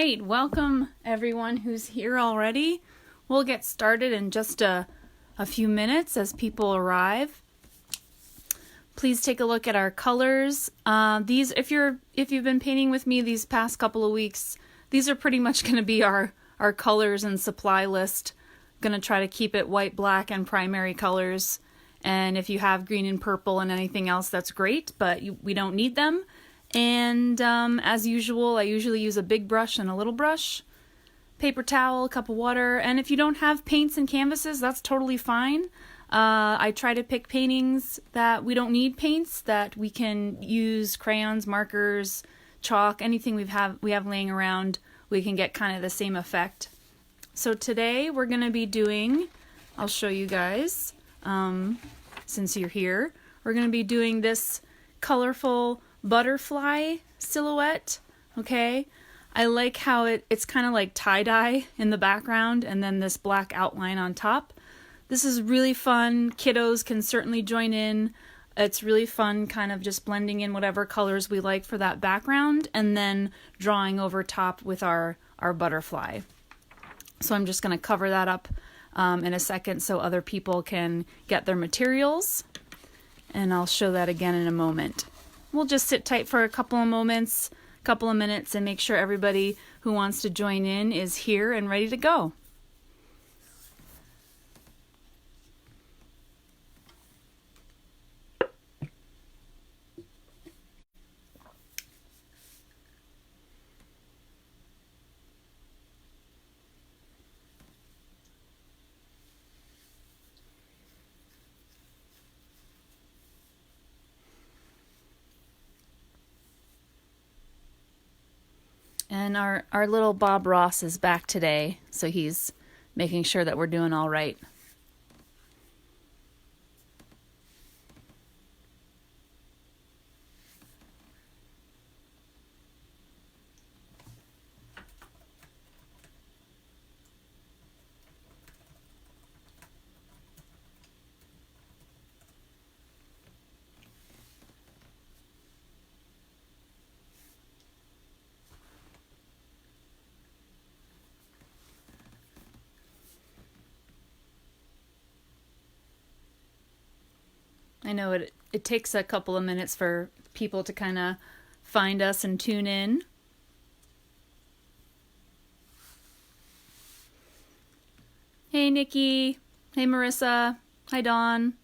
right, welcome everyone who's here already. We'll get started in just a few minutes as people arrive. Please take a look at our colors. These, if you've been painting with me these past couple of weeks, these are pretty much going to be our colors and supply list. Going to try to keep it white, black, and primary colors. And if you have green and purple and anything else, that's great, but we don't need them. And as usual, I usually use a big brush and a little brush, paper towel, a cup of water. And if you don't have paints and canvases, that's totally fine. I try to pick paintings that we don't need paints, that we can use crayons, markers, chalk, anything we have laying around. We can get kind of the same effect. So today we're going to be doing, I'll show you guys, since you're here, we're going to be doing this colorful butterfly silhouette. Okay, I like how it's kind of like tie-dye in the background and then this black outline on top. This is really fun. Kiddos can certainly join in. It's really fun kind of just blending in whatever colors we like for that background and then drawing over top with our butterfly. So I'm just going to cover that up in a second so other people can get their materials, and I'll show that again in a moment. We'll just sit tight for a couple of moments, couple of minutes, and make sure everybody who wants to join in is here and ready to go. And our little Bob Ross is back today, so he's making sure that we're doing all right. I know it takes a couple of minutes for people to kind of find us and tune in. Hey Nikki, hey Marissa, hi Dawn.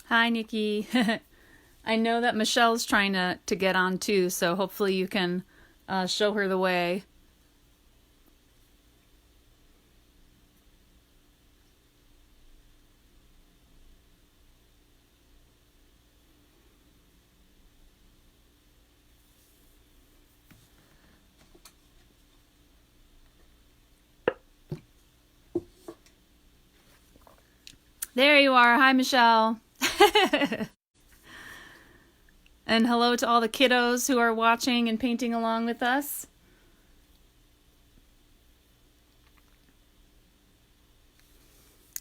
Hi, Nikki. I know that Michelle's trying to get on too, so hopefully you can show her the way. There you are. Hi, Michelle. And hello to all the kiddos who are watching and painting along with us.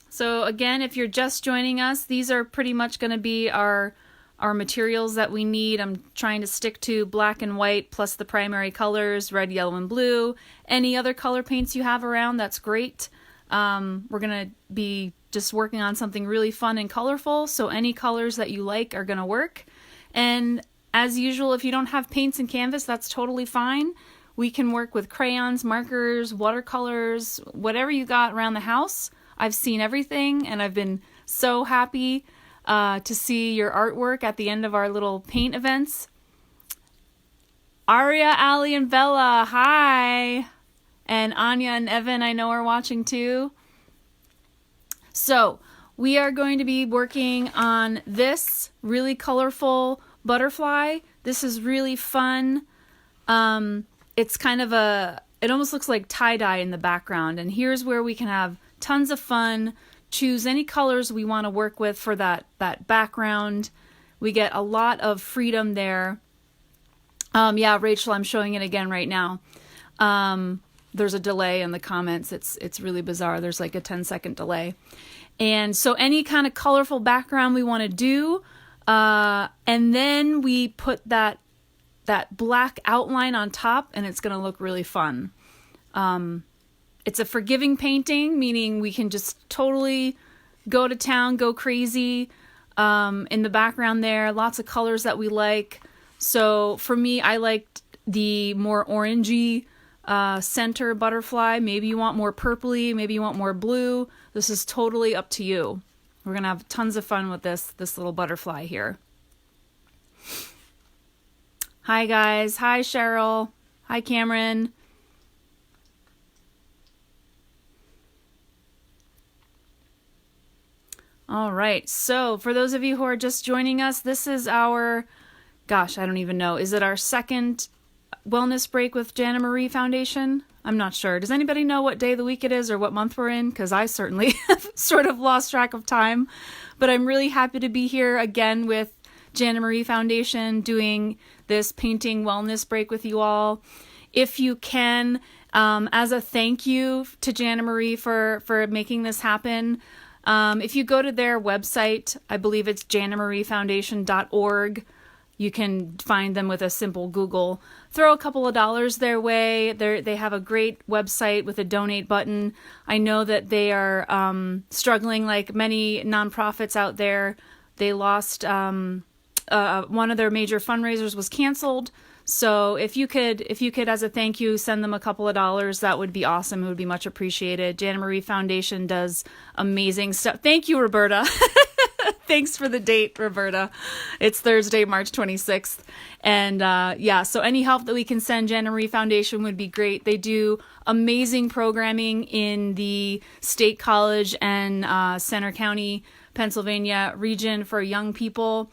So again, if you're just joining us, these are pretty much going to be our materials that we need. I'm trying to stick to black and white plus the primary colors, red, yellow, and blue. Any other color paints you have around, that's great. We're going to be just working on something really fun and colorful, so any colors that you like are going to work. And as usual, if you don't have paints and canvas, that's totally fine. We can work with crayons, markers, watercolors, whatever you got around the house. I've seen everything, and I've been so happy to see your artwork at the end of our little paint events. Aria, Ali, and Bella, hi! And Anya and Evan, I know, are watching too. So we are going to be working on this really colorful butterfly. This is really fun. It's kind of it almost looks like tie-dye in the background. And here's where we can have tons of fun, choose any colors we want to work with for that background. We get a lot of freedom there. Yeah, Rachel, I'm showing it again right now. There's a delay in the comments. It's really bizarre. There's like a 10-second delay. And so any kind of colorful background we want to do, and then we put that black outline on top, and it's going to look really fun. It's a forgiving painting, meaning we can just totally go to town, go crazy. In the background there, lots of colors that we like. So for me, I liked the more orangey center butterfly. Maybe you want more purpley, maybe you want more blue. This is totally up to you. We're going to have tons of fun with this little butterfly here. Hi guys. Hi Cheryl. Hi Cameron. All right. So for those of you who are just joining us, this is our, gosh, I don't even know. Is it our second wellness break with Jana Marie Foundation? I'm not sure. Does anybody know what day of the week it is or what month we're in? Because I certainly have sort of lost track of time. But I'm really happy to be here again with Jana Marie Foundation doing this painting wellness break with you all. If you can, as a thank you to Jana Marie for making this happen, if you go to their website, I believe it's janmariefoundation.org. You can find them with a simple Google. Throw a couple of dollars their way. They have a great website with a donate button. I know that they are struggling like many nonprofits out there. They lost one of their major fundraisers was canceled. So if you could, as a thank you, send them a couple of dollars, that would be awesome. It would be much appreciated. Jana Marie Foundation does amazing stuff. Thank you, Roberta. Thanks for the date, Roberta. It's Thursday, March 26th. And yeah, so any help that we can send Jana Marie Foundation would be great. They do amazing programming in the State College and Center County, Pennsylvania region for young people.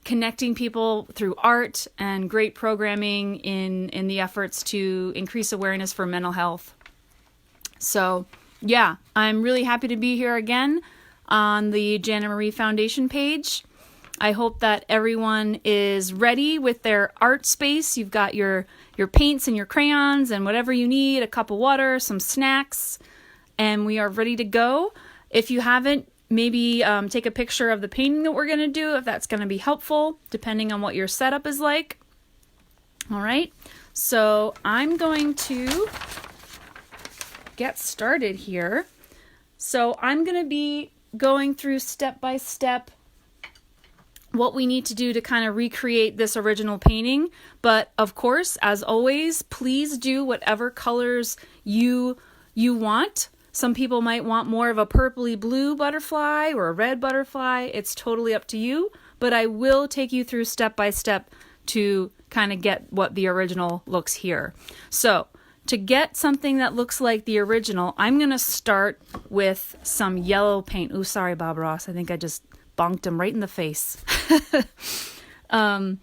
Connecting people through art and great programming in the efforts to increase awareness for mental health. So yeah, I'm really happy to be here again on the Jana Marie Foundation page. I hope that everyone is ready with their art space. You've got your paints and your crayons and whatever you need, a cup of water, some snacks, and we are ready to go. If you haven't, maybe take a picture of the painting that we're going to do, if that's going to be helpful, depending on what your setup is like. All right, so I'm going to get started here. So I'm going to be going through step by step what we need to do to kind of recreate this original painting. But of course, as always, please do whatever colors you want. Some people might want more of a purpley blue butterfly or a red butterfly. It's totally up to you, but I will take you through step by step to kind of get what the original looks here. So to get something that looks like the original, I'm going to start with some yellow paint. Ooh, sorry, Bob Ross. I think I just bonked him right in the face. Let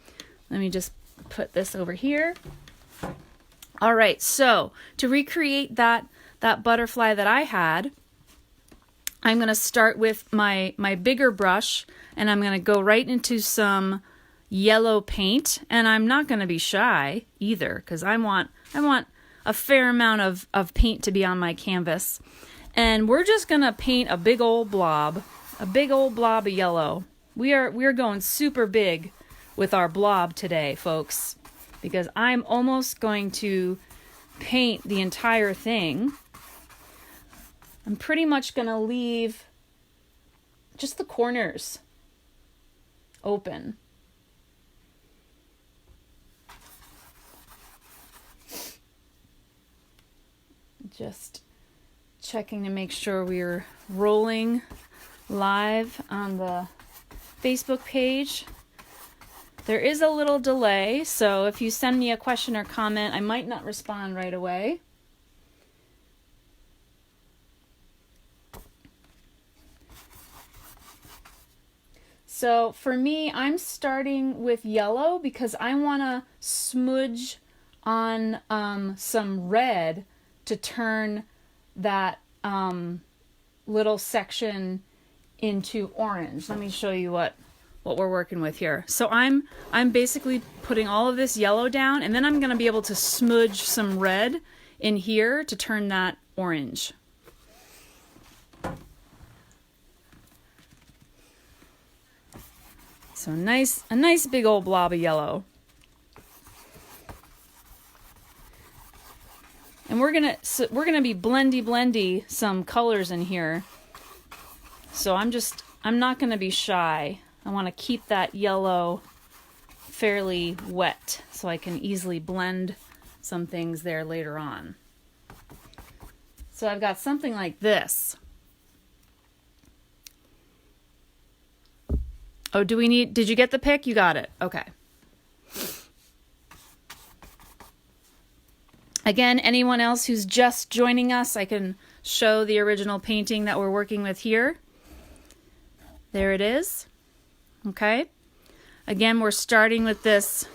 me just put this over here. All right, so to recreate that butterfly that I had, I'm going to start with my bigger brush, and I'm going to go right into some yellow paint, and I'm not going to be shy either, because I want a fair amount of paint to be on my canvas. And we're just going to paint a big old blob of yellow. We're going super big with our blob today, folks, because I'm almost going to paint the entire thing. I'm pretty much going to leave just the corners open. Just checking to make sure we're rolling live on the Facebook page. There is a little delay, so if you send me a question or comment, I might not respond right away. So for me, I'm starting with yellow because I want to smudge on some red to turn that little section into orange. Let me show you what we're working with here. So I'm basically putting all of this yellow down, and then I'm going to be able to smudge some red in here to turn that orange. So a nice big old blob of yellow. And we're gonna be blendy some colors in here. So I'm not gonna be shy. I want to keep that yellow fairly wet so I can easily blend some things there later on. So I've got something like this. Oh, did you get the pic? You got it. Okay. Again, anyone else who's just joining us, I can show the original painting that we're working with here. There it is. Okay. Again, we're starting with this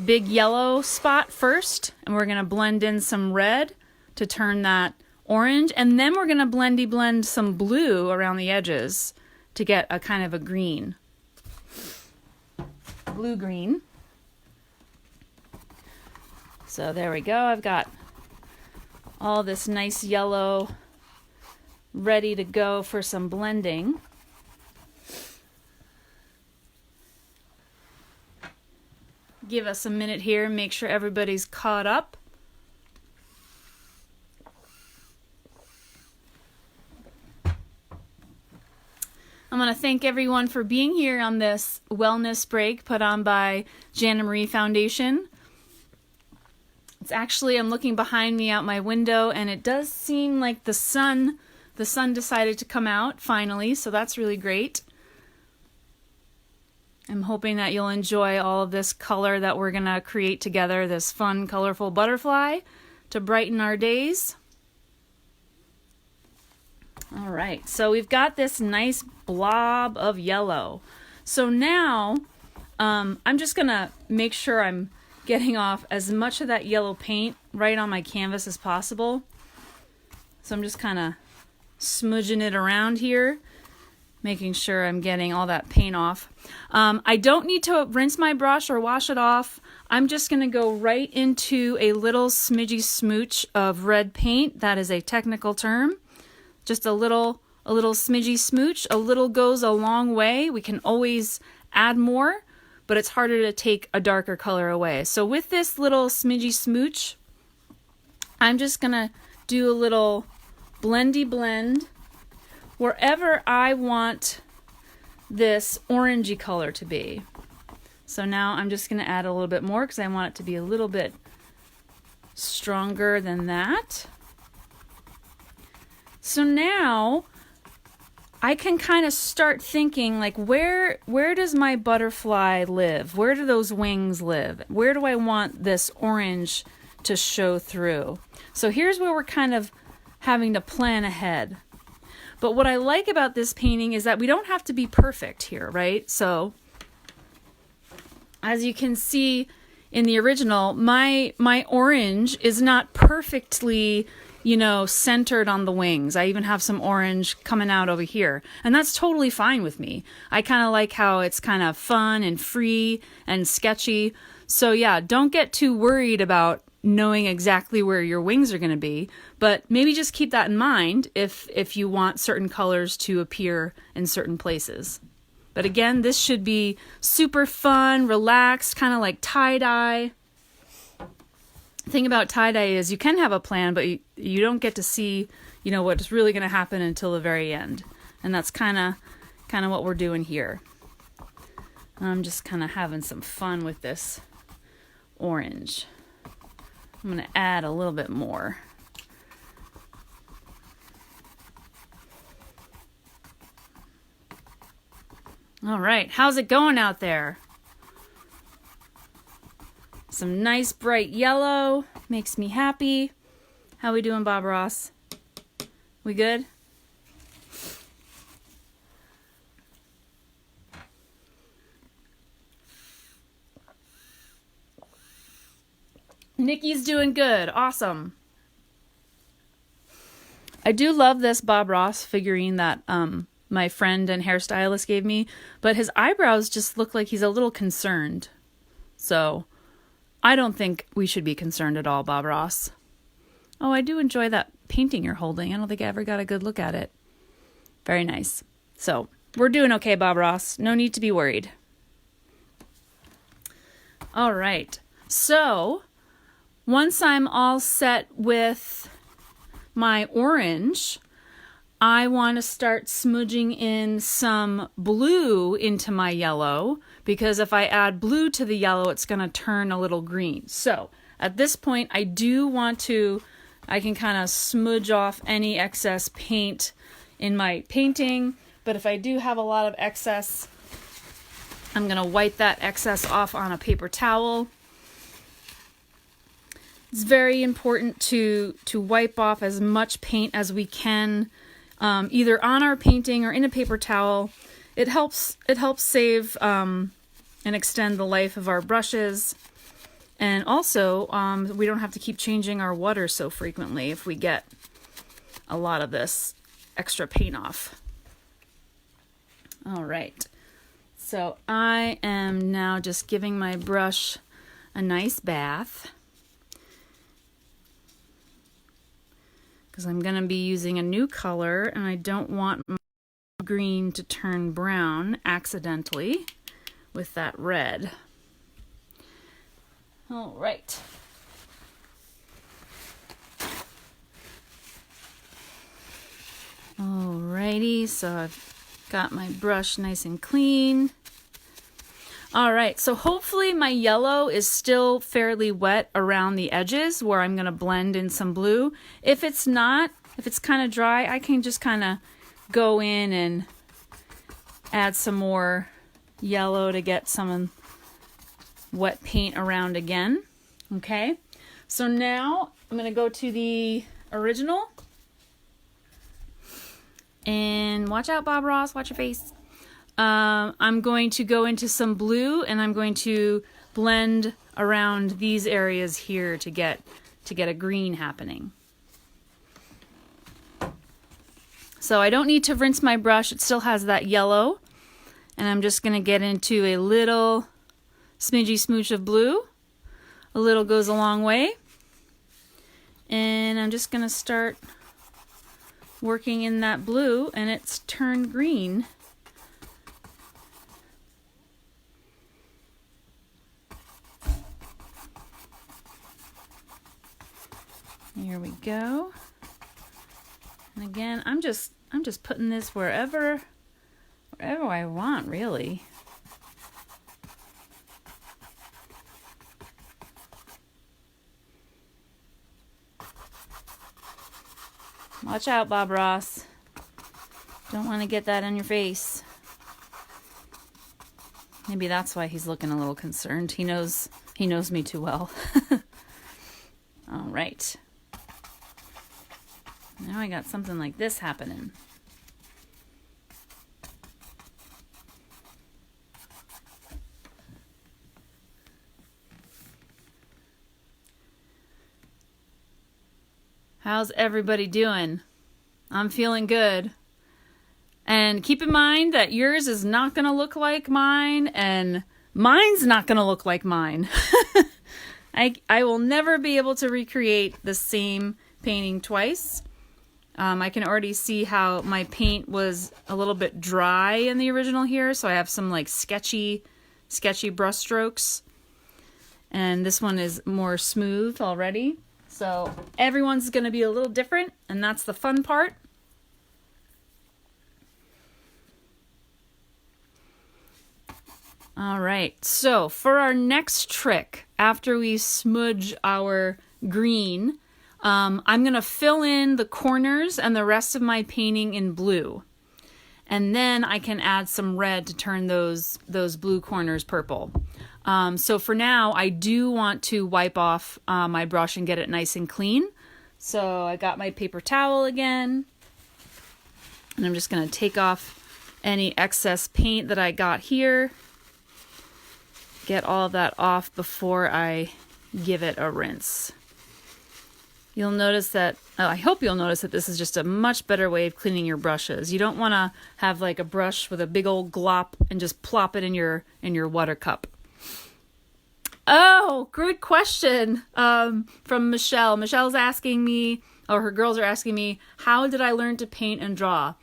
big yellow spot first, and we're going to blend in some red to turn that orange, and then we're going to blend some blue around the edges to get a kind of a green. Blue-green. So there we go. I've got all this nice yellow ready to go for some blending. Give us a minute here and make sure everybody's caught up. I'm going to thank everyone for being here on this wellness break put on by Jana Marie Foundation. It's actually, I'm looking behind me out my window, and it does seem like the sun decided to come out finally, so that's really great. I'm hoping that you'll enjoy all of this color that we're going to create together, this fun, colorful butterfly to brighten our days. All right, so we've got this nice blob of yellow. So now I'm just going to make sure I'm getting off as much of that yellow paint right on my canvas as possible. So I'm just kind of smudging it around here, making sure I'm getting all that paint off. I don't need to rinse my brush or wash it off. I'm just going to go right into a little smidgy smooch of red paint. That is a technical term. Just a little smidgy smooch. A little goes a long way. We can always add more, but it's harder to take a darker color away. So with this little smidgy smooch, I'm just going to do a little blendy blend wherever I want this orangey color to be. So now I'm just going to add a little bit more because I want it to be a little bit stronger than that. So now I can kind of start thinking, like, where does my butterfly live? Where do those wings live? Where do I want this orange to show through? So here's where we're kind of having to plan ahead. But what I like about this painting is that we don't have to be perfect here, right? So as you can see in the original, my orange is not perfectly, centered on the wings. I even have some orange coming out over here, and that's totally fine with me. I kind of like how it's kind of fun and free and sketchy. So yeah, don't get too worried about knowing exactly where your wings are going to be, but maybe just keep that in mind if you want certain colors to appear in certain places. But again, this should be super fun, relaxed, kind of like tie-dye. The thing about tie-dye is you can have a plan, but you don't get to see, what's really going to happen until the very end. And that's kind of what we're doing here. I'm just kind of having some fun with this orange. I'm going to add a little bit more. All right, how's it going out there? Some nice bright yellow, makes me happy. How we doing, Bob Ross? We good? Nikki's doing good. Awesome. I do love this Bob Ross figurine that my friend and hairstylist gave me, but his eyebrows just look like he's a little concerned. So I don't think we should be concerned at all, Bob Ross. Oh, I do enjoy that painting you're holding. I don't think I ever got a good look at it. Very nice. So we're doing okay, Bob Ross. No need to be worried. All right. So once I'm all set with my orange, I want to start smudging in some blue into my yellow, because if I add blue to the yellow, it's going to turn a little green. So at this point, I can kind of smudge off any excess paint in my painting, but if I do have a lot of excess, I'm going to wipe that excess off on a paper towel. It's very important to wipe off as much paint as we can, either on our painting or in a paper towel. It helps save and extend the life of our brushes, and also we don't have to keep changing our water so frequently if we get a lot of this extra paint off. All right, so I am now just giving my brush a nice bath, because I'm going to be using a new color and I don't want my green to turn brown accidentally with that red. All right. Alrighty, so I've got my brush nice and clean. All right, so hopefully my yellow is still fairly wet around the edges where I'm going to blend in some blue. If it's not, if it's kind of dry, I can just kind of go in and add some more yellow to get some wet paint around again. Okay, so now I'm going to go to the original. And watch out, Bob Ross, watch your face. I'm going to go into some blue and I'm going to blend around these areas here to get a green happening. So I don't need to rinse my brush. It still has that yellow. And I'm just going to get into a little smidgy smooch of blue. A little goes a long way. And I'm just going to start working in that blue, and it's turned green. Here we go. And again, I'm just putting this wherever I want, really. Watch out, Bob Ross. Don't want to get that on your face. Maybe that's why he's looking a little concerned. He knows me too well. All right. Now I got something like this happening. How's everybody doing? I'm feeling good. And keep in mind that yours is not going to look like mine, and mine's not going to look like mine. I will never be able to recreate the same painting twice. I can already see how my paint was a little bit dry in the original here, so I have some like sketchy brush strokes. And this one is more smooth already. So everyone's going to be a little different, and that's the fun part. All right, so for our next trick, after we smudge our green, I'm going to fill in the corners and the rest of my painting in blue. And then I can add some red to turn those blue corners purple. So for now, I do want to wipe off my brush and get it nice and clean. So I got my paper towel again, and I'm just going to take off any excess paint that I got here. Get all of that off before I give it a rinse. You'll notice that, I hope you'll notice that this is just a much better way of cleaning your brushes. You don't want to have like a brush with a big old glop and just plop it in your water cup. Oh, good question from Michelle. Michelle's asking me, or her girls are asking me, how did I learn to paint and draw?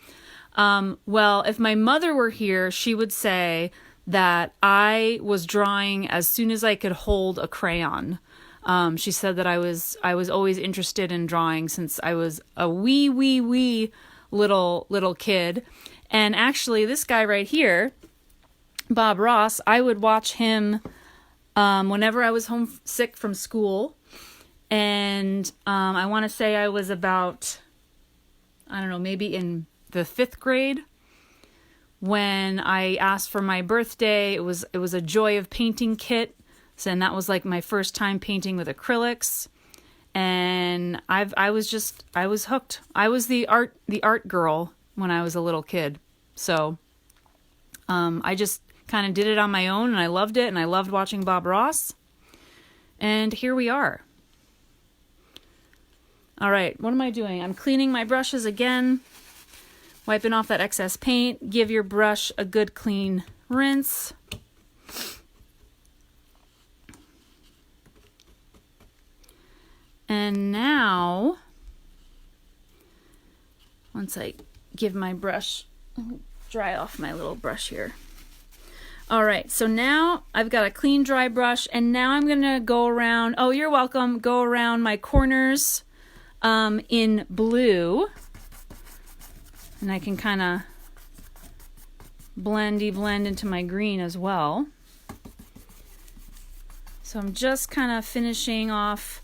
Well, if my mother were here, she would say that I was drawing as soon as I could hold a crayon. She said that I was always interested in drawing since I was a wee little kid. And actually, this guy right here, Bob Ross, I would watch him whenever I was homesick from school. And I want to say I was about, I don't know, maybe in the 5th grade when I asked for my birthday. It was a Joy of Painting kit. And that was like my first time painting with acrylics. And I was hooked. I was the art girl when I was a little kid. So I just kind of did it on my own, and I loved it, and I loved watching Bob Ross. And here we are. All right, what am I doing? I'm cleaning my brushes again, wiping off that excess paint. Give your brush a good clean rinse. And now, once I give my brush, dry off my little brush here. All right, so now I've got a clean, dry brush, and now I'm gonna go around, oh, you're welcome, go around my corners in blue. And I can kind of blend into my green as well. So I'm just kind of finishing off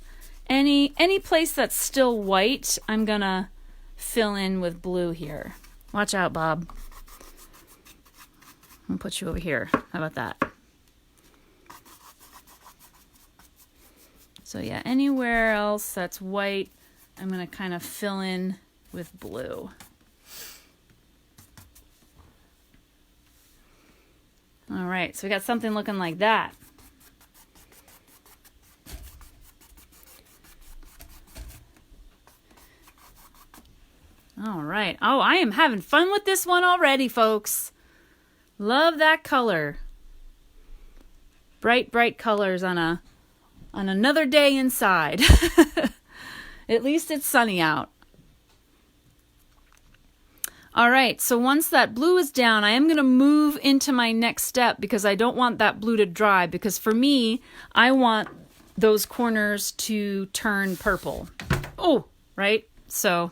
any place that's still white. I'm gonna fill in with blue here. Watch out, Bob. I'll put you over here. How about that? So yeah, anywhere else that's white, I'm gonna kind of fill in with blue. All right, so we got something looking like that. All right. Oh, I am having fun with this one already, folks. Love that color. Bright, bright colors on another day inside. At least it's sunny out. All right, so once that blue is down, I am going to move into my next step because I don't want that blue to dry, because for me, I want those corners to turn purple. Oh, right? So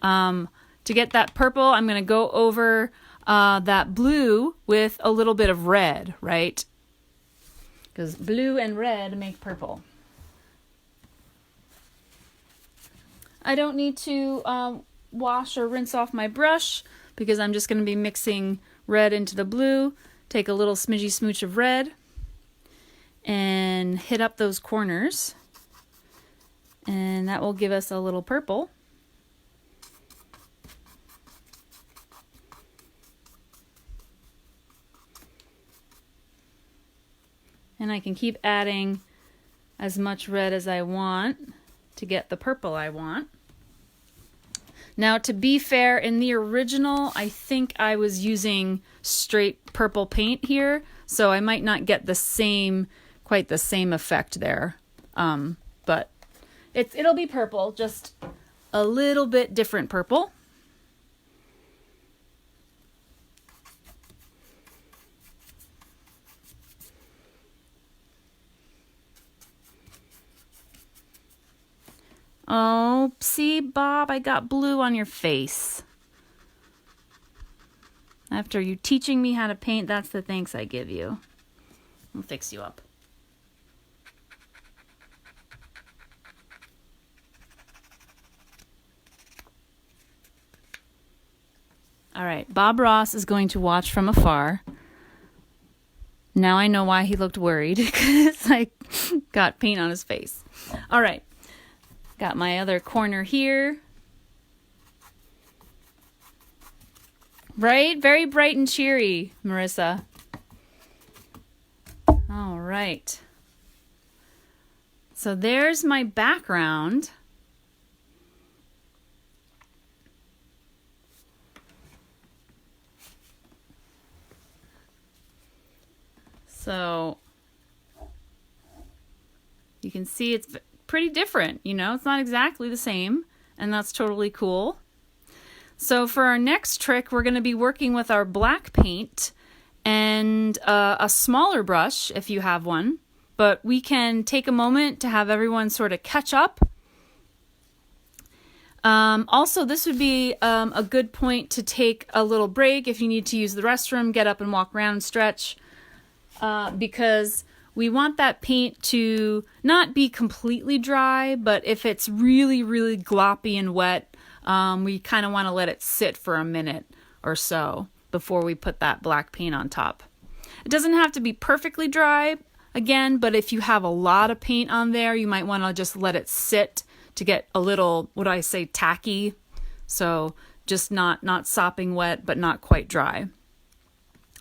to get that purple, I'm going to go over that blue with a little bit of red, right? Because blue and red make purple. I don't need to wash or rinse off my brush because I'm just going to be mixing red into the blue. Take a little smidgy smooch of red and hit up those corners, and that will give us a little purple. And I can keep adding as much red as I want to get the purple I want. Now, to be fair, in the original, I think I was using straight purple paint here, so I might not get quite the same effect there. But it'll be purple, just a little bit different purple. Oh, see, Bob, I got blue on your face. After you teaching me how to paint, that's the thanks I give you. I'll fix you up. All right, Bob Ross is going to watch from afar. Now I know why he looked worried, because I got paint on his face. All right. Got my other corner here. Right? Very bright and cheery, Marissa. All right. So there's my background. So you can see it's pretty different, you know, it's not exactly the same, and that's totally cool. So for our next trick, we're going to be working with our black paint and a smaller brush if you have one, but we can take a moment to have everyone sort of catch up. Also, this would be a good point to take a little break if you need to use the restroom, get up and walk around and stretch, because we want that paint to not be completely dry, but if it's really, really gloppy and wet, we kind of want to let it sit for a minute or so before we put that black paint on top. It doesn't have to be perfectly dry, again, but if you have a lot of paint on there, you might want to just let it sit to get a little, what do I say, tacky. So just not sopping wet, but not quite dry.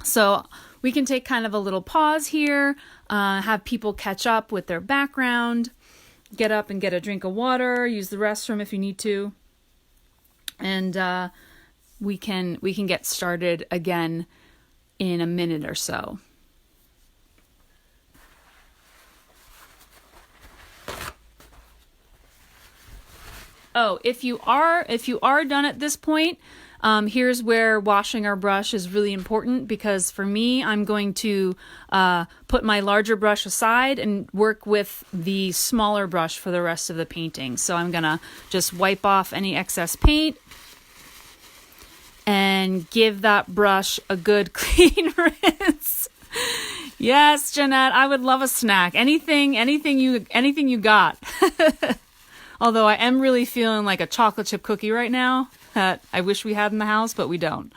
So we can take kind of a little pause here, have people catch up with their background, get up and get a drink of water, use the restroom if you need to, and we can get started again in a minute or so. Oh, if you are done at this point, here's where washing our brush is really important, because for me, I'm going to put my larger brush aside and work with the smaller brush for the rest of the painting. So I'm gonna just wipe off any excess paint and give that brush a good clean rinse. Yes, Jeanette, I would love a snack. Anything you got. Although I am really feeling like a chocolate chip cookie right now that I wish we had in the house, but we don't.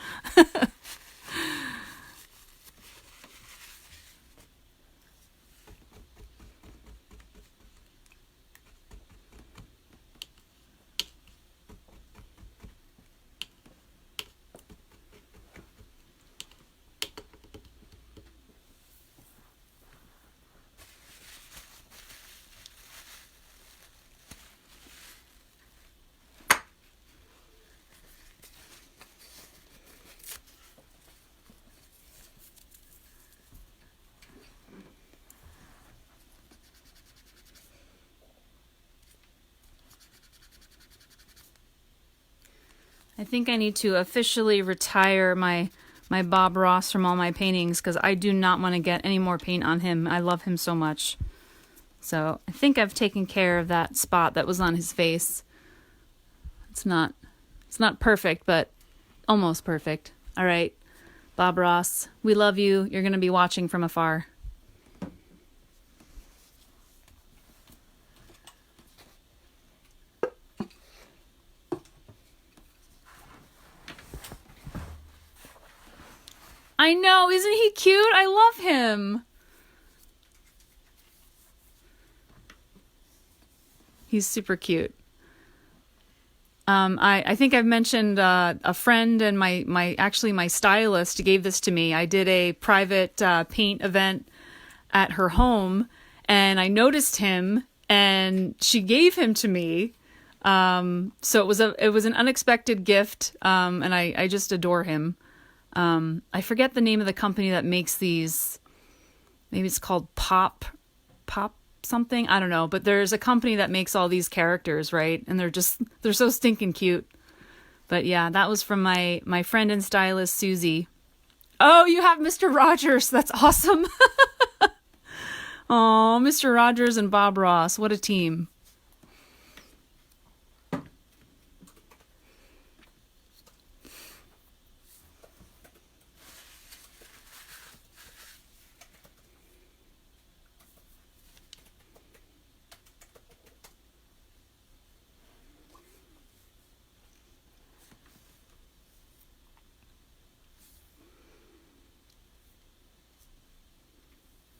I think I need to officially retire my Bob Ross from all my paintings, because I do not want to get any more paint on him. I love him so much. So I think I've taken care of that spot that was on his face. It's not perfect, but almost perfect. All right, Bob Ross, we love you. You're going to be watching from afar. I know, isn't he cute? I love him. He's super cute. I think I've mentioned a friend and my stylist gave this to me. I did a private paint event at her home, and I noticed him, and she gave him to me. So it was an unexpected gift, and I just adore him. I forget the name of the company that makes these. Maybe it's called Pop something. I don't know, but there's a company that makes all these characters, right? And they're so stinking cute. But yeah, that was from my friend and stylist, Susie. Oh, you have Mr. Rogers. That's awesome. Oh, Mr. Rogers and Bob Ross. What a team.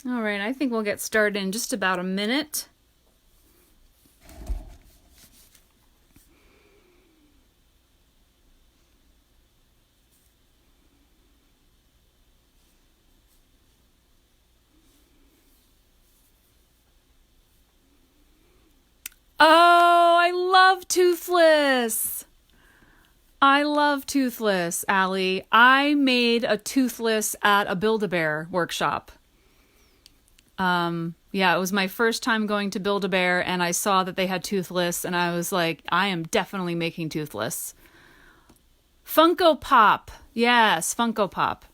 All right, I think we'll get started in just about a minute. Toothless. I love Toothless, Allie. I made a Toothless at a Build-A-Bear workshop. Yeah, it was my first time going to Build-A-Bear, and I saw that they had Toothless, and I was like, I am definitely making Toothless. Funko Pop. Yes, Funko Pop.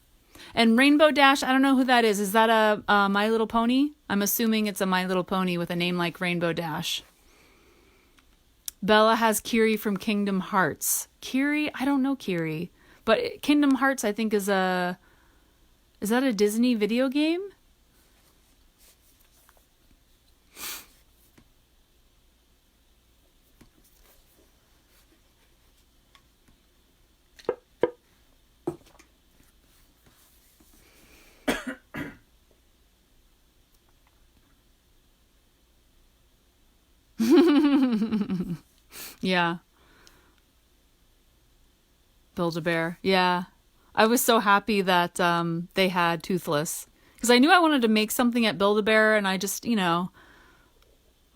And Rainbow Dash, I don't know who that is. Is that a My Little Pony? I'm assuming it's a My Little Pony with a name like Rainbow Dash. Bella has Kiri from Kingdom Hearts. Kiri? I don't know Kiri. But Kingdom Hearts, I think, is that a Disney video game? Yeah. Build-A-Bear. Yeah. I was so happy that they had Toothless. Because I knew I wanted to make something at Build-A-Bear, and I just, I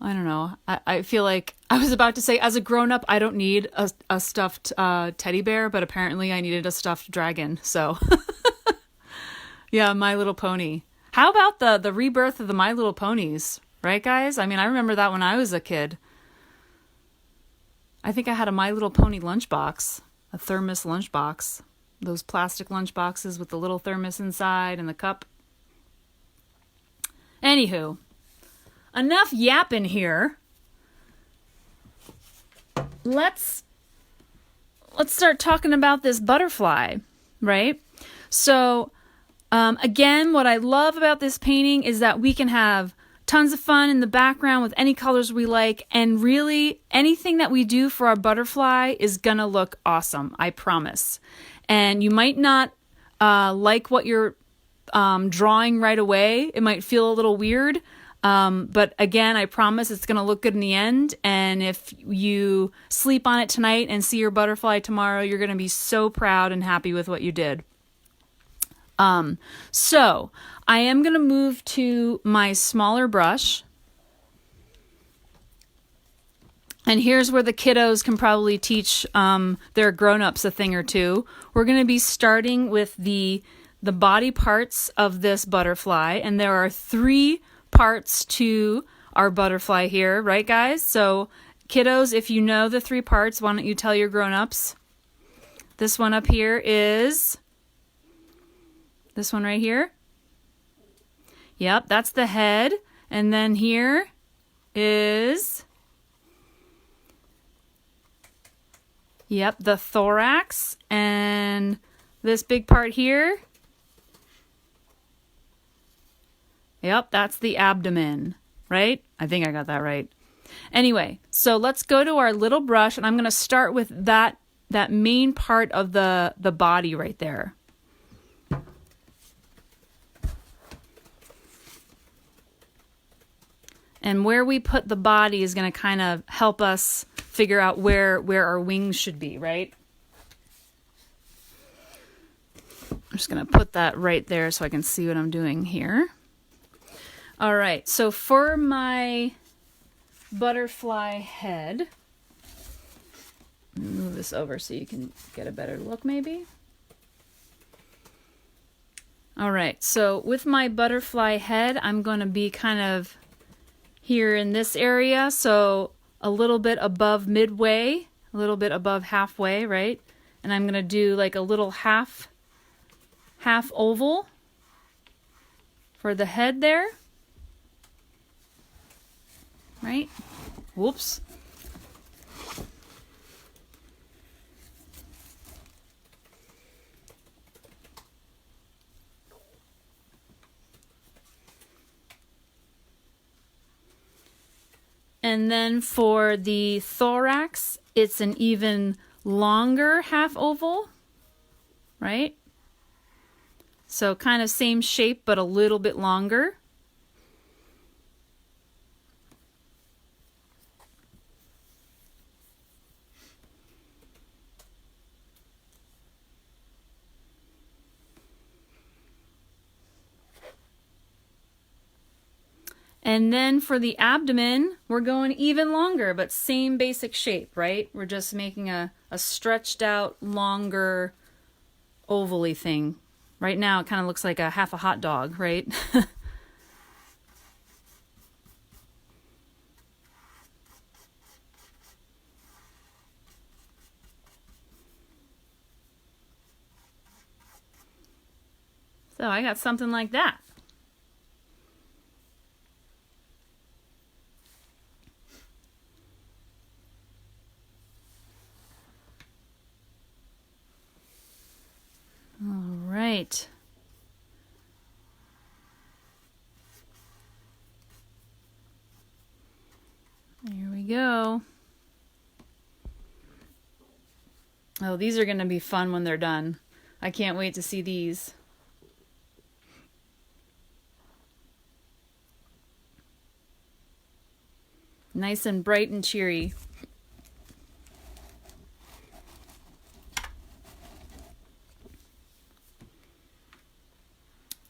don't know. I feel like I was about to say, as a grown-up, I don't need a stuffed teddy bear, but apparently I needed a stuffed dragon. So, yeah, My Little Pony. How about the rebirth of the My Little Ponies? Right, guys? I mean, I remember that when I was a kid. I think I had a My Little Pony lunchbox, a thermos lunchbox. Those plastic lunchboxes with the little thermos inside and the cup. Anywho, enough yapping here. Let's start talking about this butterfly, right? So, again, what I love about this painting is that we can have tons of fun in the background with any colors we like, and really anything that we do for our butterfly is gonna look awesome, I promise. And you might not like what you're drawing right away. It might feel a little weird, but again, I promise it's gonna look good in the end. And if you sleep on it tonight and see your butterfly tomorrow, you're gonna be so proud and happy with what you did. So I am going to move to my smaller brush. And here's where the kiddos can probably teach, their grown-ups a thing or two. We're going to be starting with the body parts of this butterfly. And there are 3 parts to our butterfly here, right guys? So kiddos, if you know the 3 parts, why don't you tell your grown-ups? This one up here is... this one right here. Yep, that's the head. And then here is, yep, the thorax. And this big part here, yep, that's the abdomen, right? I think I got that right. Anyway, so let's go to our little brush, and I'm going to start with that main part of the body right there. And where we put the body is going to kind of help us figure out where our wings should be, right? I'm just going to put that right there so I can see what I'm doing here. All right, so for my butterfly head, move this over so you can get a better look maybe. All right, so with my butterfly head, I'm going to be kind of here in this area, so a little bit above midway, a little bit above halfway, right? And I'm going to do like a little half oval for the head there, right? Whoops. And then for the thorax, it's an even longer half oval, right? So kind of same shape, but a little bit longer. And then for the abdomen, we're going even longer, but same basic shape, right? We're just making a stretched out, longer, oval-y thing. Right now, it kind of looks like a half a hot dog, right? So I got something like that. All right. Here we go. Oh, these are going to be fun when they're done. I can't wait to see these. Nice and bright and cheery.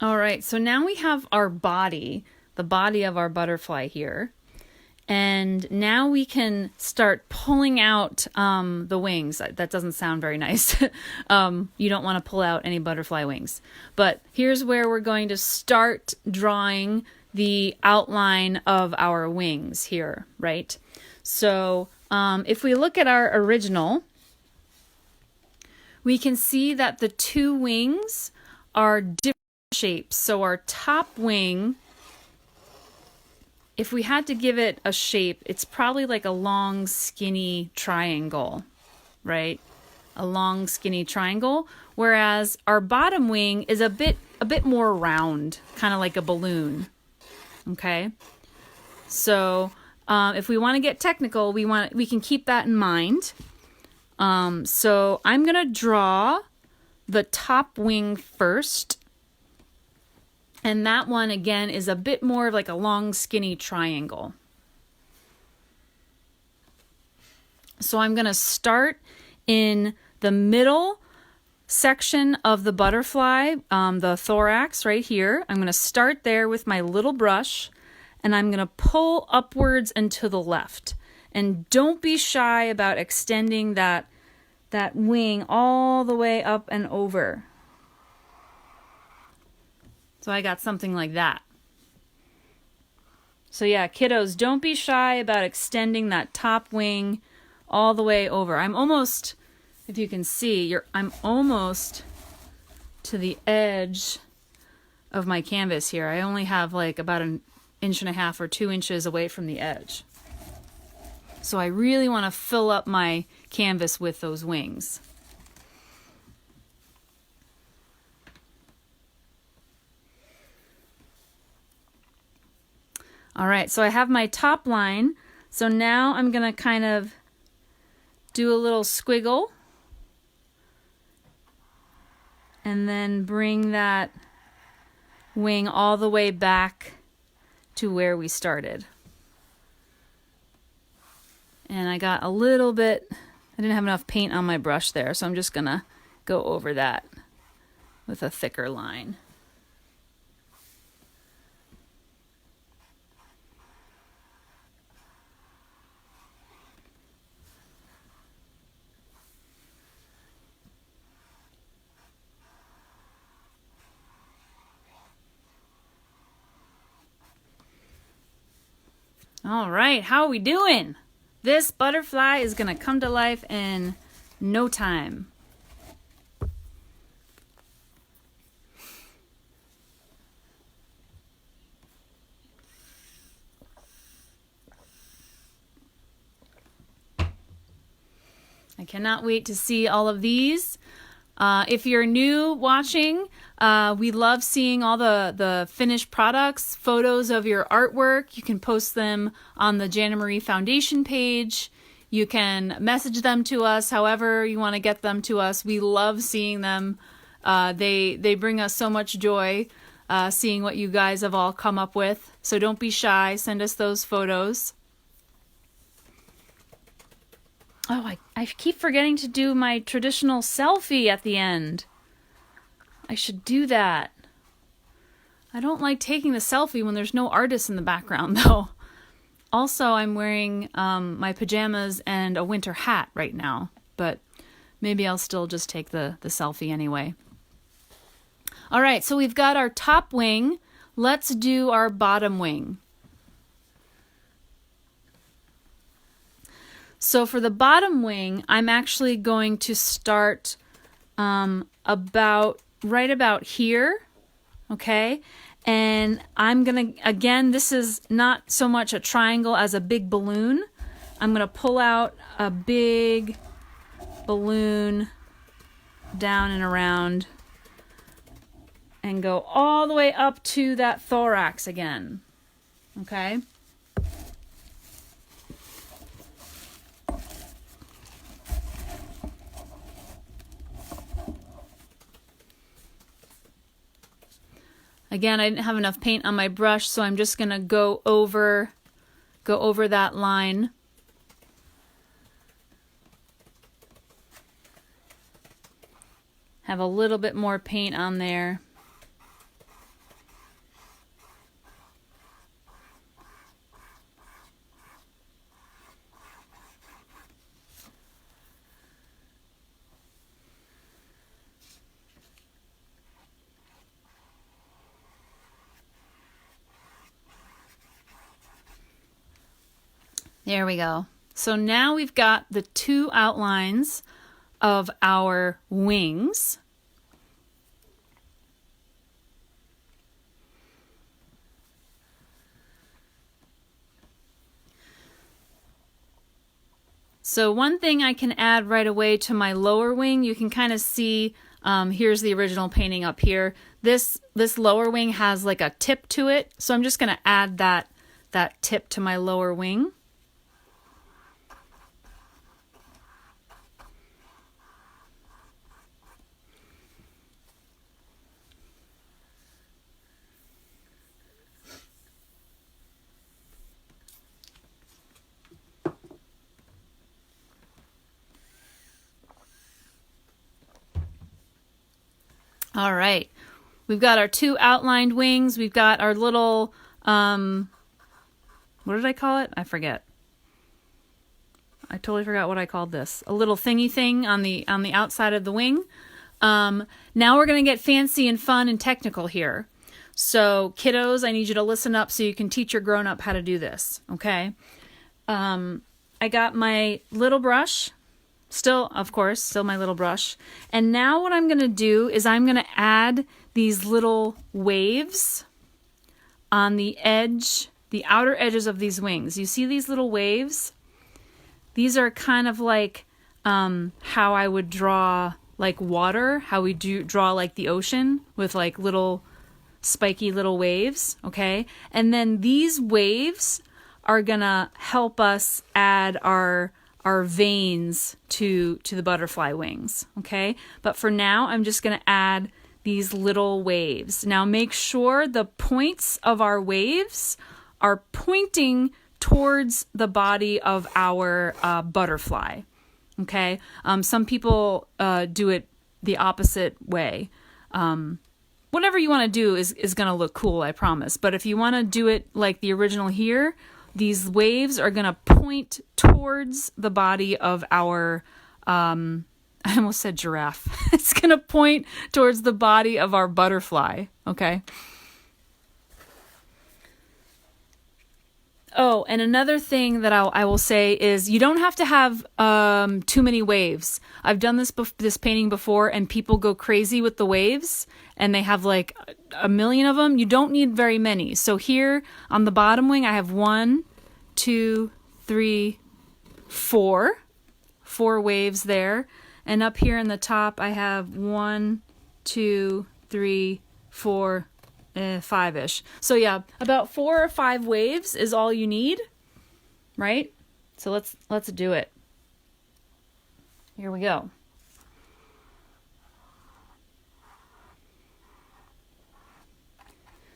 All right, so now we have our body, the body of our butterfly here. And now we can start pulling out the wings. That doesn't sound very nice. You don't want to pull out any butterfly wings. But here's where we're going to start drawing the outline of our wings here, right? So if we look at our original, we can see that the two wings are different shapes. So our top wing, if we had to give it a shape, it's probably like a long, skinny triangle, right? A long, skinny triangle. Whereas our bottom wing is a bit more round, kind of like a balloon. Okay. So if we want to get technical, we can keep that in mind. So I'm gonna draw the top wing first. And that one, again, is a bit more of like a long, skinny triangle. So I'm going to start in the middle section of the butterfly, the thorax right here. I'm going to start there with my little brush, and I'm going to pull upwards and to the left. And don't be shy about extending that wing all the way up and over. So I got something like that. So yeah, kiddos, don't be shy about extending that top wing all the way over. I'm almost, if you can see, I'm almost to the edge of my canvas here. I only have like about 1.5 inches or 2 inches away from the edge. So I really want to fill up my canvas with those wings. All right, so I have my top line. So now I'm going to kind of do a little squiggle and then bring that wing all the way back to where we started. And I got a little bit, I didn't have enough paint on my brush there, so I'm just going to go over that with a thicker line. All right, how are we doing? This butterfly is going to come to life in no time. I cannot wait to see all of these. If you're new watching, we love seeing all the finished products, photos of your artwork. You can post them on the Jana Marie Foundation page. You can message them to us however you want to get them to us. We love seeing them. They bring us so much joy seeing what you guys have all come up with. So don't be shy. Send us those photos. Oh, I keep forgetting to do my traditional selfie at the end. I should do that. I don't like taking the selfie when there's no artist in the background, though. Also, I'm wearing my pajamas and a winter hat right now, but maybe I'll still just take the selfie anyway. All right, so we've got our top wing. Let's do our bottom wing. So for the bottom wing, I'm actually going to start right about here, okay? And I'm going to, again, this is not so much a triangle as a big balloon. I'm going to pull out a big balloon down and around and go all the way up to that thorax again, okay? Again, I didn't have enough paint on my brush, so I'm just going to go over that line. Have a little bit more paint on there. There we go. So now we've got the two outlines of our wings. So one thing I can add right away to my lower wing, you can kind of see, here's the original painting up here. This lower wing has like a tip to it, so I'm just going to add that tip to my lower wing. All right, we've got our two outlined wings. We've got our little, what did I call it? I forget. I totally forgot what I called this. A little thingy thing on the outside of the wing. Now we're going to get fancy and fun and technical here. So kiddos, I need you to listen up so you can teach your grown-up how to do this, okay? I got my little brush. Still, of course, still my little brush. And now what I'm going to do is I'm going to add these little waves on the edge, the outer edges of these wings. You see these little waves? These are kind of like how I would draw like water, how we draw like the ocean with like little spiky little waves, okay? And then these waves are going to help us add our veins to the butterfly wings, okay? But for now, I'm just going to add these little waves. Now make sure the points of our waves are pointing towards the body of our butterfly, okay? Some people do it the opposite way. Whatever you want to do is going to look cool, I promise. But if you want to do it like the original here, these waves are going to point towards the body of our, I almost said giraffe. It's going to point towards the body of our butterfly, okay? Oh, and another thing that I will say is you don't have to have too many waves. I've done this painting before, and people go crazy with the waves, and they have like a million of them. You don't need very many. So here on the bottom wing, I have 1, 2, 3, 4 waves there, and up here in the top, I have 1, 2, 3, 4. 5-ish. So yeah, about 4 or 5 waves is all you need, right? So let's do it. Here we go.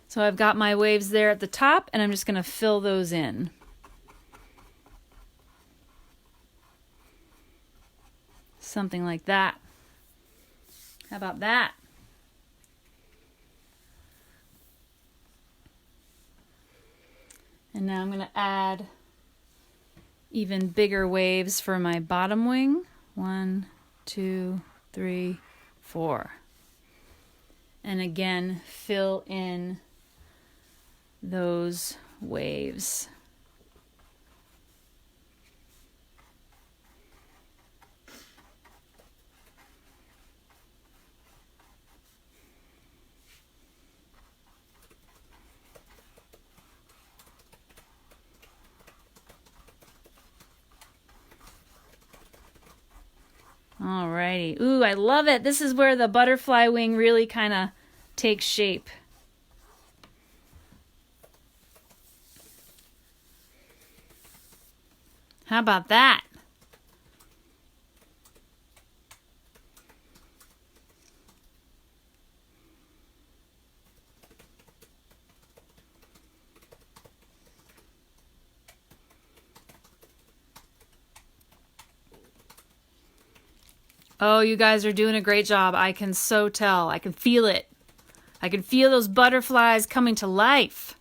So I've got my waves there at the top, and I'm just going to fill those in. Something like that. How about that? And now I'm going to add even bigger waves for my bottom wing. 1, 2, 3, 4. And again, fill in those waves. Alrighty. Ooh, I love it. This is where the butterfly wing really kind of takes shape. How about that? Oh, you guys are doing a great job. I can so tell. I can feel it. I can feel those butterflies coming to life.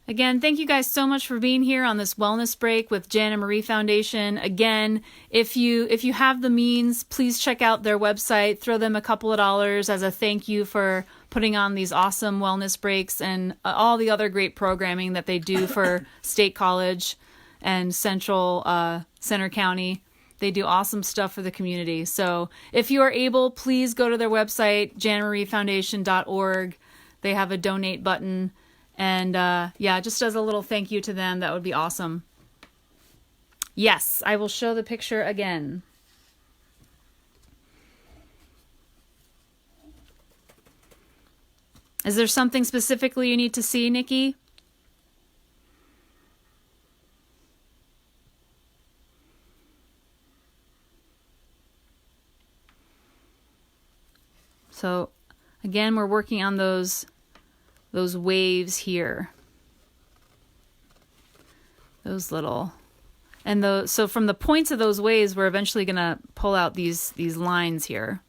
Again, thank you guys so much for being here on this wellness break with Jana Marie Foundation. Again, if you have the means, please check out their website. Throw them a couple of dollars as a thank you for putting on these awesome wellness breaks and all the other great programming that they do for State College and Center County. They do awesome stuff for the community. So if you are able, please go to their website, janmariefoundation.org. They have a donate button. And yeah, just as a little thank you to them, that would be awesome. Yes, I will show the picture again. Is there something specifically you need to see, Nikki? So again, we're working on those waves here. Those little, and so from the points of those waves, we're eventually going to pull out these lines here.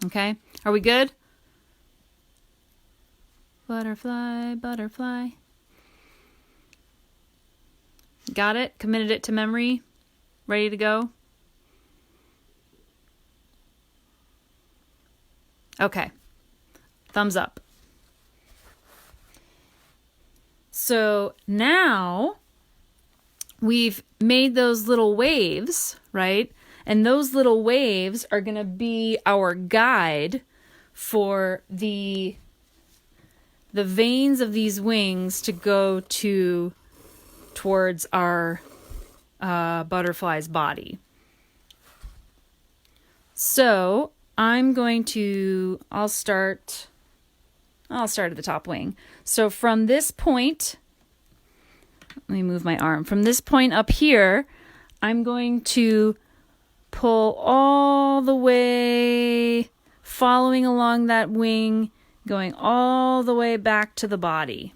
Okay, are we good? Butterfly, butterfly. Got it? Committed it to memory? Ready to go? Okay. Thumbs up. So now we've made those little waves, right? And those little waves are going to be our guide for the veins of these wings to go towards our butterfly's body. So I'll start at the top wing. So from this point, let me move my arm. From this point up here, I'm going to pull all the way, following along that wing, going all the way back to the body.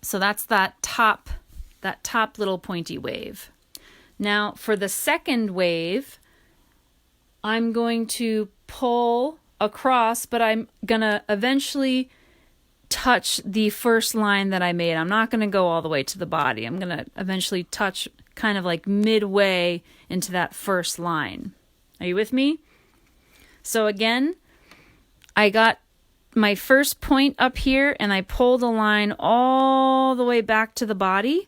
So that's that top little pointy wave. Now for the second wave, I'm going to pull across, but I'm going to eventually touch the first line that I made. I'm not going to go all the way to the body. I'm going to eventually touch kind of like midway into that first line. Are you with me? So again, I got my first point up here and I pulled a line all the way back to the body.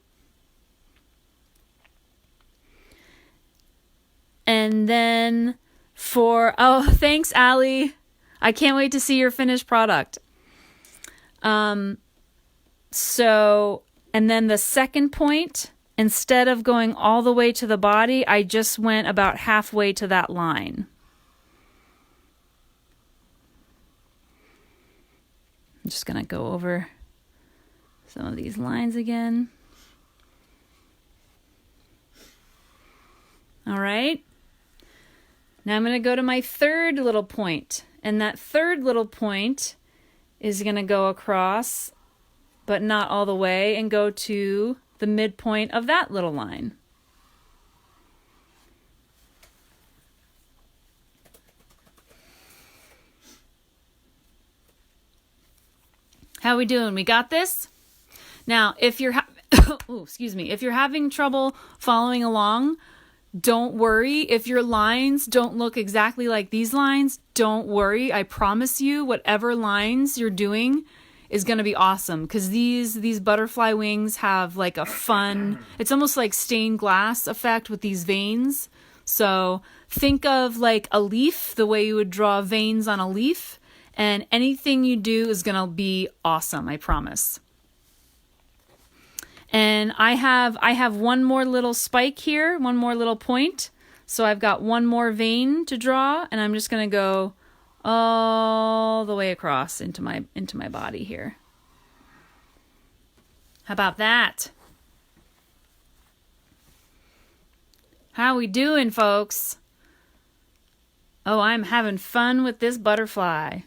And then thanks, Allie. I can't wait to see your finished product. And then the second point, instead of going all the way to the body, I just went about halfway to that line. I'm just going to go over some of these lines again. All right. Now I'm going to go to my third little point, and that third little point is going to go across but not all the way, and go to the midpoint of that little line. How we doing? We got this? Now, if you're if you're having trouble following along, don't worry. If your lines don't look exactly like these lines, don't worry. I promise you, whatever lines you're doing is going to be awesome, because these butterfly wings have like a fun, it's almost like stained glass effect with these veins. So think of like a leaf, the way you would draw veins on a leaf, and anything you do is going to be awesome, I promise. And I have one more little spike here, one more little point. So I've got one more vein to draw, and I'm just going to go all the way across into my body here. How about that? How we doing, folks? Oh, I'm having fun with this butterfly.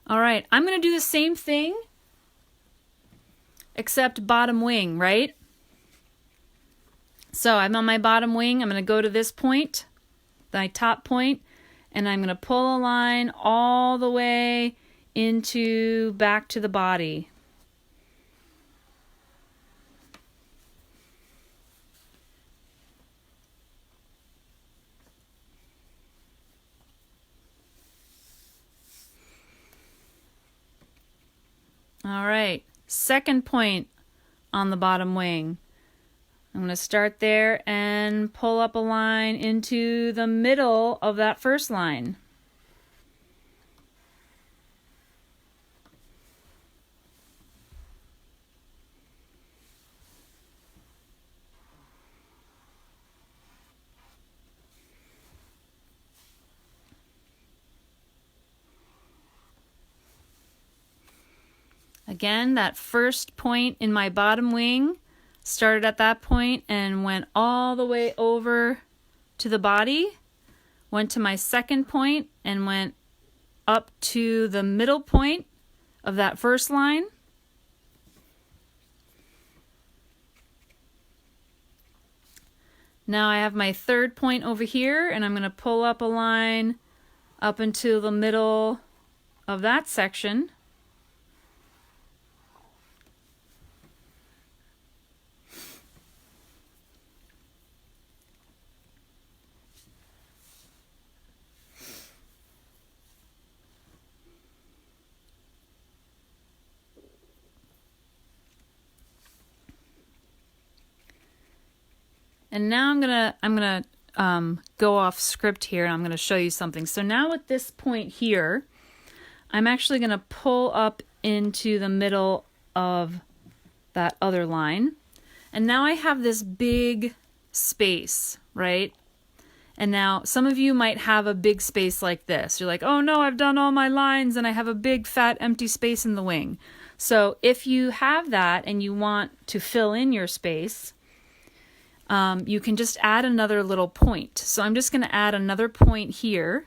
All right, I'm going to do the same thing, except bottom wing, right? So I'm on my bottom wing. I'm going to go to this point, my top point, and I'm going to pull a line all the way into back to the body. All right, second point on the bottom wing. I'm going to start there and pull up a line into the middle of that first line. Again, that first point in my bottom wing started at that point and went all the way over to the body, went to my second point and went up to the middle point of that first line. Now I have my third point over here, and I'm going to pull up a line up into the middle of that section. And now I'm gonna go off script here, and I'm gonna show you something. So now at this point here, I'm actually gonna pull up into the middle of that other line, and now I have this big space, right? And now some of you might have a big space like this. You're like, oh no, I've done all my lines and I have a big fat empty space in the wing. So if you have that and you want to fill in your space, you can just add another little point. So I'm just going to add another point here,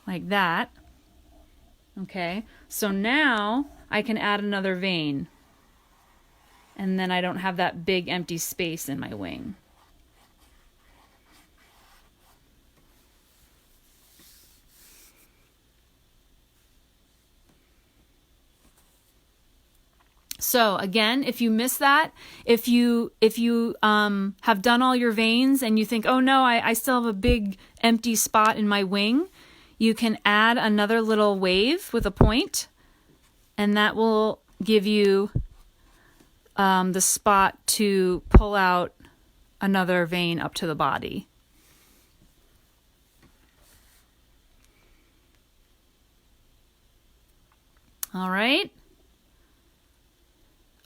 like that. Okay, so now I can add another vein. And then I don't have that big empty space in my wing. So again, if you miss that, if you have done all your veins and you think, oh no, I still have a big empty spot in my wing, you can add another little wave with a point, and that will give you the spot to pull out another vein up to the body. All right.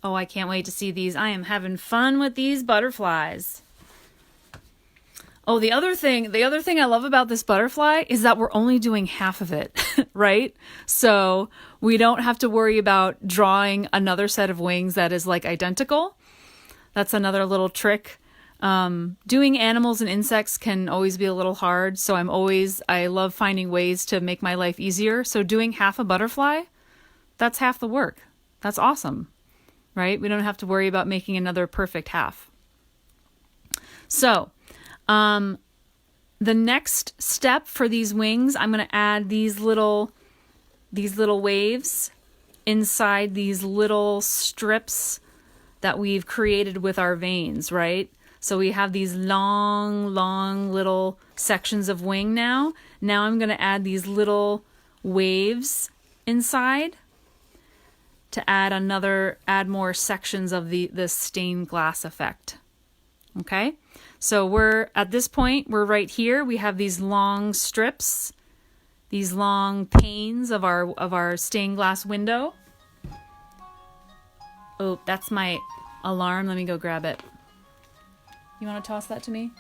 Oh, I can't wait to see these. I am having fun with these butterflies. Oh, the other thing I love about this butterfly is that we're only doing half of it, right? So we don't have to worry about drawing another set of wings that is like identical. That's another little trick. Doing animals and insects can always be a little hard. So I love finding ways to make my life easier. So doing half a butterfly, that's half the work. That's awesome, right? We don't have to worry about making another perfect half. So, the next step for these wings, I'm going to add these little waves inside these little strips that we've created with our veins, right? So we have these long little sections of wing now. Now I'm going to add these little waves inside to add more sections of the stained glass effect. Okay? So at this point, we're right here. We have these long strips, these long panes of our stained glass window. Oh, that's my alarm. Let me go grab it. You want to toss that to me?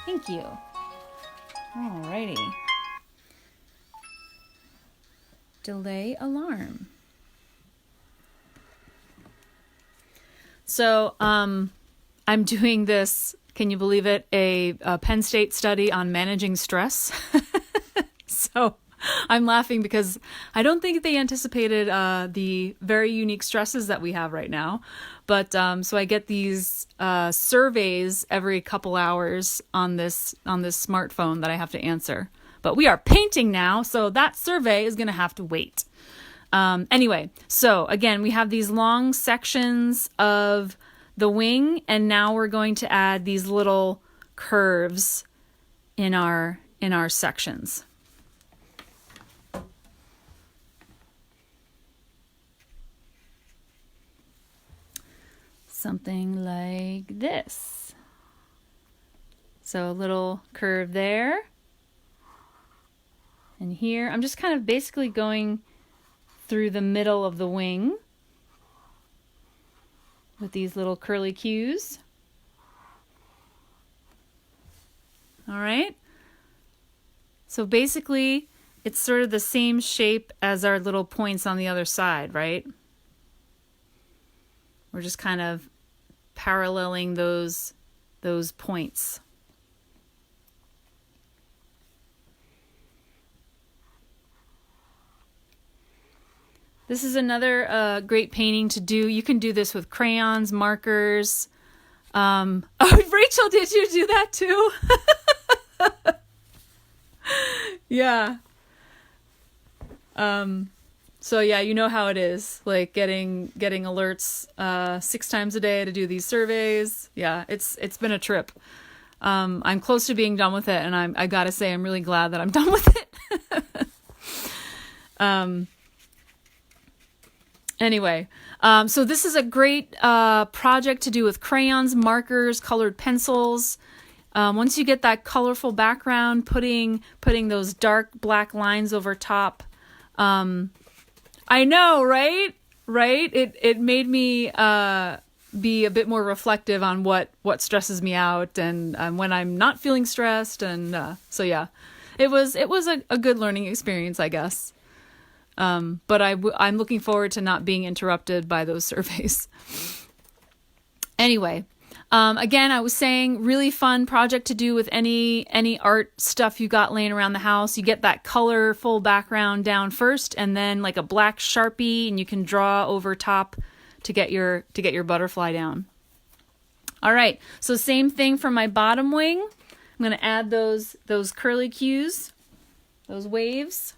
Thank you. Alrighty. Delay alarm. So, I'm doing this, can you believe it, a Penn State study on managing stress. So I'm laughing because I don't think they anticipated the very unique stresses that we have right now. But so I get these surveys every couple hours on this smartphone that I have to answer. But we are painting now, so that survey is going to have to wait. Anyway, so again, we have these long sections of the wing, and now we're going to add these little curves in our sections. Something like this. So a little curve there. And here, I'm just kind of basically going through the middle of the wing with these little curly cues. All right. So basically, it's sort of the same shape as our little points on the other side, right? We're just kind of paralleling those points. This is another great painting to do. You can do this with crayons, markers. Oh, Rachel, did you do that too? Yeah. So yeah, you know how it is, like getting alerts 6 times a day to do these surveys. Yeah, it's been a trip. I'm close to being done with it, and I gotta say I'm really glad that I'm done with it. Anyway, so this is a great project to do with crayons, markers, colored pencils. Once you get that colorful background, putting those dark black lines over top. I know, right? Right? It made me be a bit more reflective on what stresses me out and when I'm not feeling stressed. And so yeah, it was a good learning experience, I guess. But I'm looking forward to not being interrupted by those surveys. Anyway, again, I was saying really fun project to do with any art stuff you got laying around the house. You get that colorful background down first, and then like a black Sharpie, and you can draw over top to get your butterfly down. All right, so same thing for my bottom wing. I'm going to add those curly cues, those waves.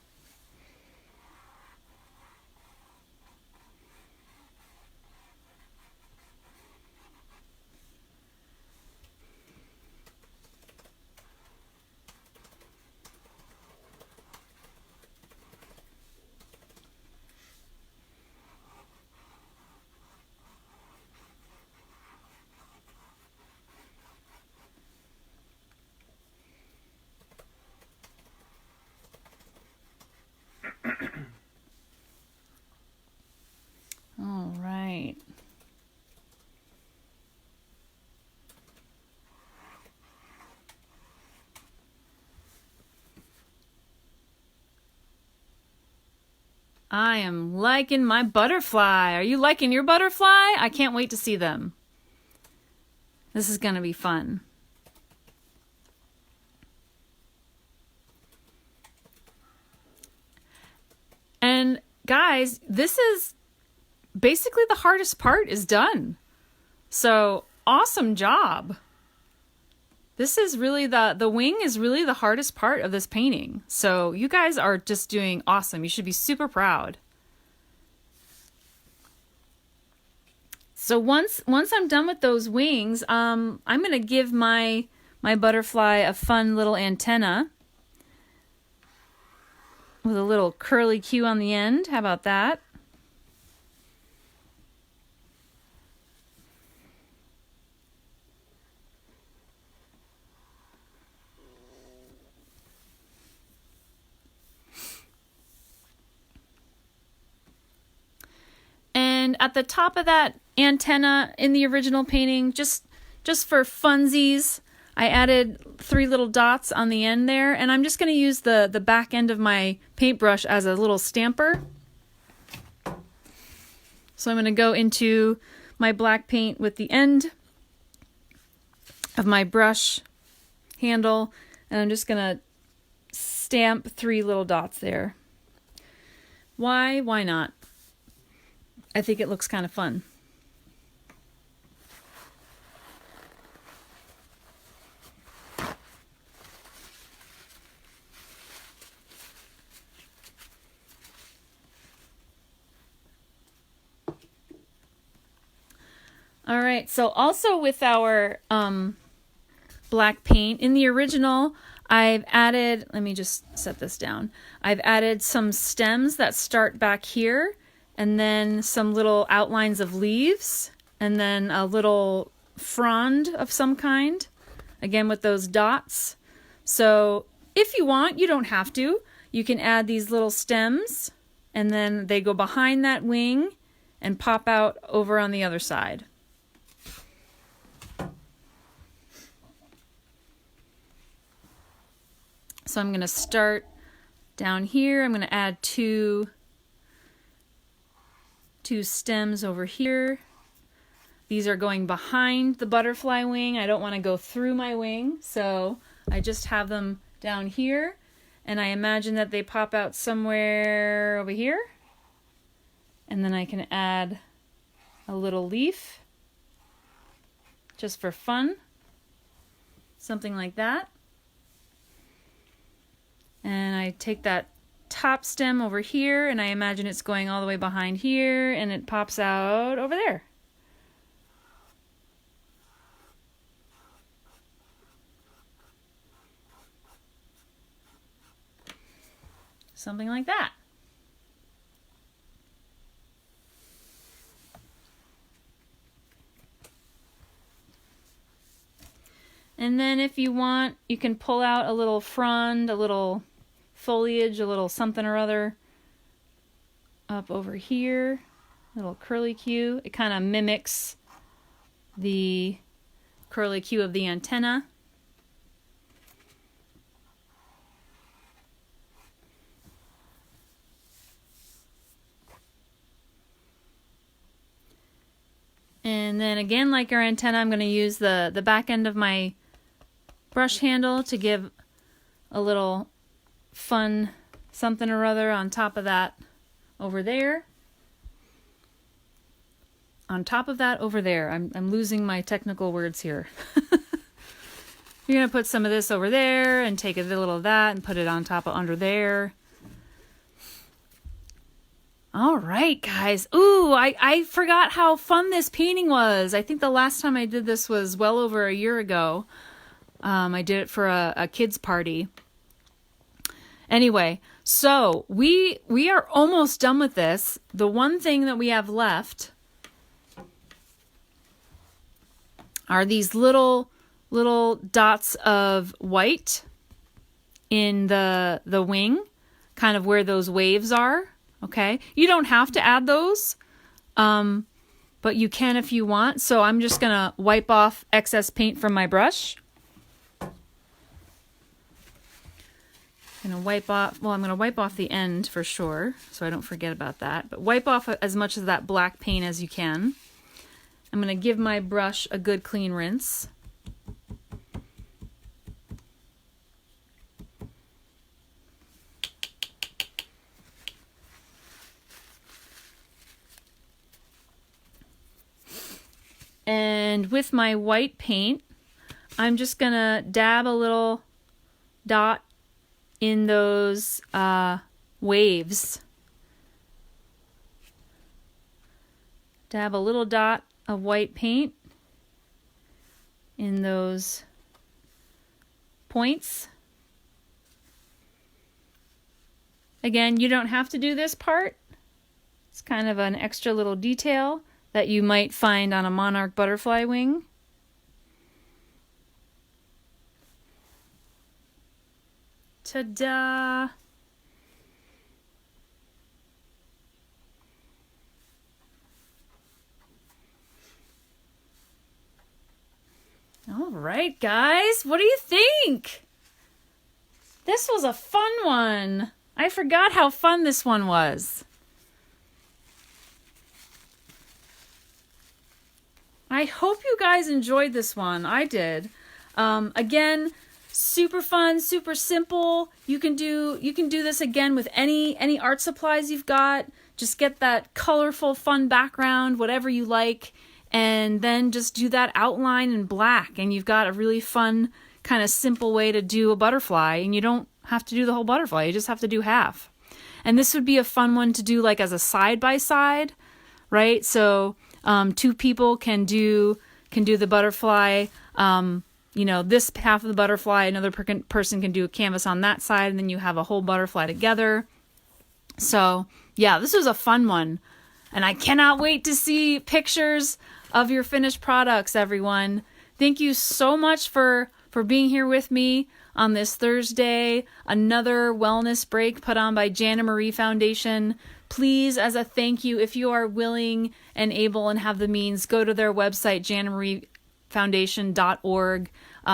I am liking my butterfly. Are you liking your butterfly? I can't wait to see them. This is going to be fun. And guys, this is basically the hardest part is done. So awesome job. This is really the wing is really the hardest part of this painting. So you guys are just doing awesome. You should be super proud. So once I'm done with those wings, I'm going to give my butterfly a fun little antenna with a little curly Q on the end. How about that? And at the top of that antenna in the original painting, just for funsies, I added 3 little dots on the end there, and I'm just going to use the back end of my paintbrush as a little stamper. So I'm going to go into my black paint with the end of my brush handle, and I'm just going to stamp 3 little dots there. Why? Why not? I think it looks kind of fun. All right, so also with our black paint, in the original, I've added, let me just set this down. I've added some stems that start back here, and then some little outlines of leaves, and then a little frond of some kind, again with those dots. So if you want, you don't have to. You can add these little stems, and then they go behind that wing and pop out over on the other side. So I'm going to start down here. I'm going to add two stems over here. These are going behind the butterfly wing. I don't want to go through my wing, so I just have them down here, and I imagine that they pop out somewhere over here, and then I can add a little leaf just for fun, something like that. And I take that top stem over here, and I imagine it's going all the way behind here, and it pops out over there. Something like that. And then if you want, you can pull out a little frond, a little foliage, a little something or other up over here, little curly Q. It kind of mimics the curly Q of the antenna. And then again, like our antenna, I'm going to use the back end of my brush handle to give a little fun something or other on top of that over there. On top of that over there. I'm losing my technical words here. You're going to put some of this over there and take a little of that and put it on top of under there. All right, guys. Ooh, I forgot how fun this painting was. I think the last time I did this was well over a year ago. I did it for a kids' party. Anyway, so we are almost done with this. The one thing that we have left are these little dots of white in the wing, kind of where those waves are. Okay, you don't have to add those, but you can if you want. So I'm just gonna wipe off excess paint from my brush. I'm going to wipe off, well, I'm going to wipe off the end for sure, so I don't forget about that. But wipe off as much of that black paint as you can. I'm going to give my brush a good clean rinse. And with my white paint, I'm just going to dab a little dot in those waves. Dab a little dot of white paint in those points. Again, you don't have to do this part. It's kind of an extra little detail that you might find on a monarch butterfly wing. Ta-da! All right, guys, what do you think? This was a fun one. I forgot how fun this one was. I hope you guys enjoyed this one. I did. Again, super fun, super simple. You can do this again with any art supplies you've got. Just get that colorful, fun background, whatever you like, and then just do that outline in black, and you've got a really fun, kind of simple way to do a butterfly, and you don't have to do the whole butterfly. You just have to do half. And this would be a fun one to do like as a side-by-side, right? So two people can do the butterfly, this half of the butterfly, another person can do a canvas on that side, and then you have a whole butterfly together. So yeah, this was a fun one, and I cannot wait to see pictures of your finished products, everyone. Thank you so much for being here with me on this Thursday, another wellness break put on by Jana Marie Foundation. Please, as a thank you, if you are willing and able and have the means, go to their website, janmariefoundation.org.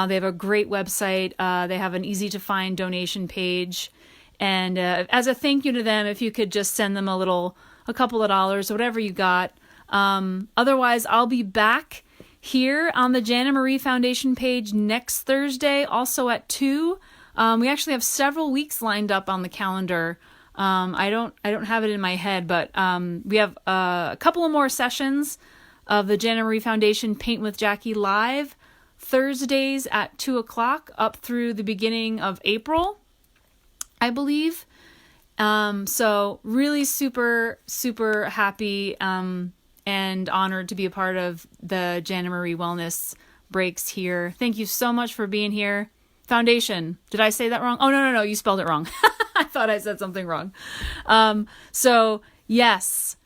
They have a great website. They have an easy-to-find donation page. And as a thank you to them, if you could just send them a couple of dollars, whatever you got. Otherwise, I'll be back here on the Jana Marie Foundation page next Thursday, also at 2. We actually have several weeks lined up on the calendar. I don't have it in my head, but we have a couple of more sessions of the Jana Marie Foundation Paint with Jackie live Thursdays at 2 o'clock up through the beginning of April, I believe. So really super, super happy and honored to be a part of the Jana Marie Wellness Breaks here. Thank you so much for being here. Foundation. Did I say that wrong? Oh, no. You spelled it wrong. I thought I said something wrong. So yes,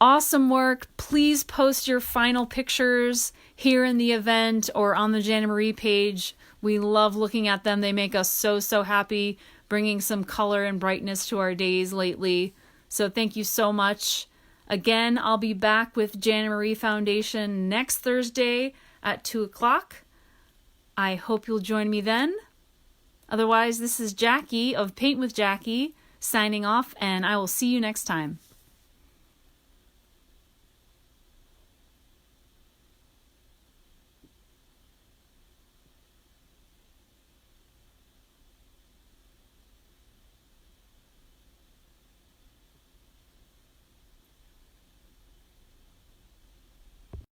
awesome work. Please post your final pictures here in the event or on the Jana Marie page. We love looking at them. They make us so, so happy, bringing some color and brightness to our days lately. So thank you so much. Again, I'll be back with Jana Marie Foundation next Thursday at 2 o'clock. I hope you'll join me then. Otherwise, this is Jackie of Paint with Jackie signing off, and I will see you next time.